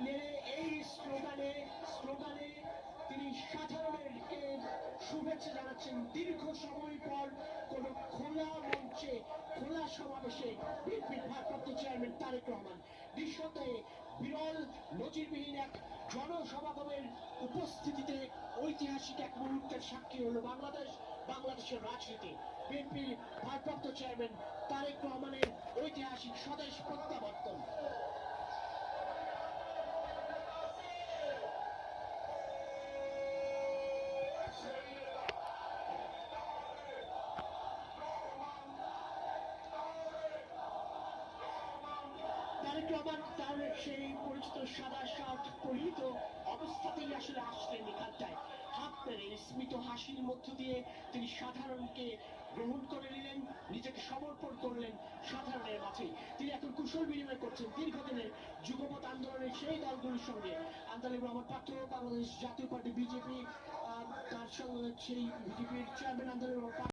নেড়ে এই স্লোগানে স্লোগানে তিনি সাধারণেরকে শুভেচ্ছা জানাচ্ছেন। দীর্ঘ সময় পর কোন খোলা মঞ্চে খোলা সমাবেশে বিএনপির ভারপ্রাপ্ত চেয়ারম্যান তারেক রহমান দৃশ্যতে বিরল নজিরবিহীন এক জনসমাগমের উপস্থিতিতে ঐতিহাসিক এক মুহূর্তের সাক্ষী হলো বাংলাদেশের রাজনীতি। বিএনপির ভারপ্রাপ্ত চেয়ারম্যান তারেক রহমানের ঐতিহাসিক স্বদেশ প্রত্যাবর্তন। তারেক রহমান তার সেই পরিচিত সাদা শার্ট পরিহিত অবস্থাতেই আসলে আসলেন এখানটায়। হাত পেরে স্মিত হাসির মধ্য দিয়ে তিনি সাধারণকে গ্রহণ করে নিলেন, নিজেকে সমর্পণ করলেন সাধারণের মাঝে। তিনি এখন কুশল বিনিময় করছেন দীর্ঘদিনের যুগপৎ আন্দোলনের সেই দলগুলির সঙ্গে। আন্দালিব রহমান পাত্র, বাংলাদেশ জাতীয় পার্টি বিজেপি, তার সঙ্গে সেই বিজেপির চেয়ারম্যান আন্দালিব রহমান